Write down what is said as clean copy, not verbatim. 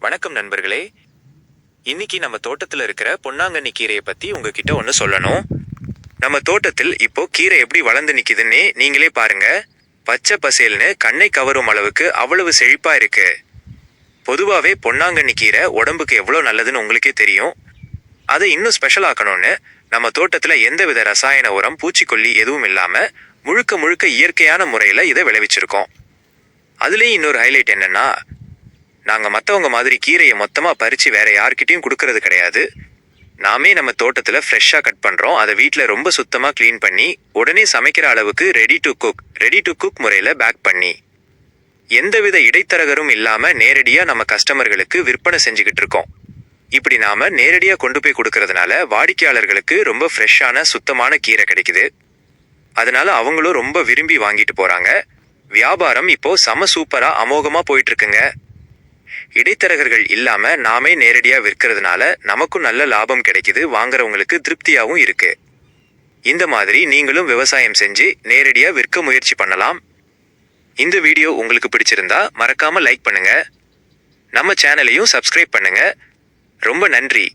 வணக்கம் நண்பர்களே. இன்னைக்கு நம்ம தோட்டத்துல இருக்கிற பொன்னாங்கண்ணி கீரையை பத்தி உங்ககிட்ட ஒன்று சொல்லணும். நம்ம தோட்டத்தில் இப்போ கீரை எப்படி வளர்ந்து நிக்குதுன்னே நீங்களே பாருங்க. பச்சை பசேல்னு கண்ணை கவரும் அளவுக்கு அவ்வளவு செழிப்பா இருக்கு. பொதுவாவே பொன்னாங்கண்ணி கீரை உடம்புக்கு எவ்வளோ நல்லதுன்னு உங்களுக்கே தெரியும். அதை இன்னும் ஸ்பெஷல் ஆக்கணும்னு நம்ம தோட்டத்துல எந்தவித ரசாயன உரம், பூச்சிக்கொல்லி எதுவும் இல்லாம முழுக்க முழுக்க இயற்கையான முறையில இதை விளைவிச்சிருக்கோம். அதுலேயும் இன்னொரு ஹைலைட் என்னன்னா, நாங்க மற்றவங்க மாதிரி கீரையை மொத்தமா பறிச்சு வேற யார்கிட்டயும் கொடுக்கறது கிடையாது. நாமே நம்ம தோட்டத்துல ஃப்ரெஷ்ஷா கட் பண்றோம். அதை வீட்டில் ரொம்ப சுத்தமா கிளீன் பண்ணி உடனே சமைக்கிற அளவுக்கு ரெடி டு குக் முறையில பேக் பண்ணி எந்தவித இடைத்தரகரும் இல்லாம நேரடியா நம்ம கஸ்டமர்களுக்கு விற்பனை செஞ்சுக்கிட்டு இருக்கோம். இப்படி நாம நேரடியா கொண்டு போய் கொடுக்கறதுனால வாடிக்கையாளர்களுக்கு ரொம்ப ஃப்ரெஷ்ஷான சுத்தமான கீரை கிடைக்குது. அதனால அவங்களும் ரொம்ப விரும்பி வாங்கிட்டு போறாங்க. வியாபாரம் இப்போ செம சூப்பரா அமோகமா போயிட்டு இருக்குங்க. இடைத்தரகர்கள் இல்லாம நாமே நேரடியா விற்கிறதுனால நமக்கும் நல்ல லாபம் கிடைக்குது, வாங்குறவங்களுக்கு திருப்தியாவும் இருக்கு. இந்த மாதிரி நீங்களும் விவசாயம் செஞ்சு நேரடியா விற்க முயற்சி பண்ணலாம். இந்த வீடியோ உங்களுக்கு பிடிச்சிருந்தா மறக்காம லைக் பண்ணுங்க. நம்ம சேனலையும் சப்ஸ்கிரைப் பண்ணுங்க. ரொம்ப நன்றி.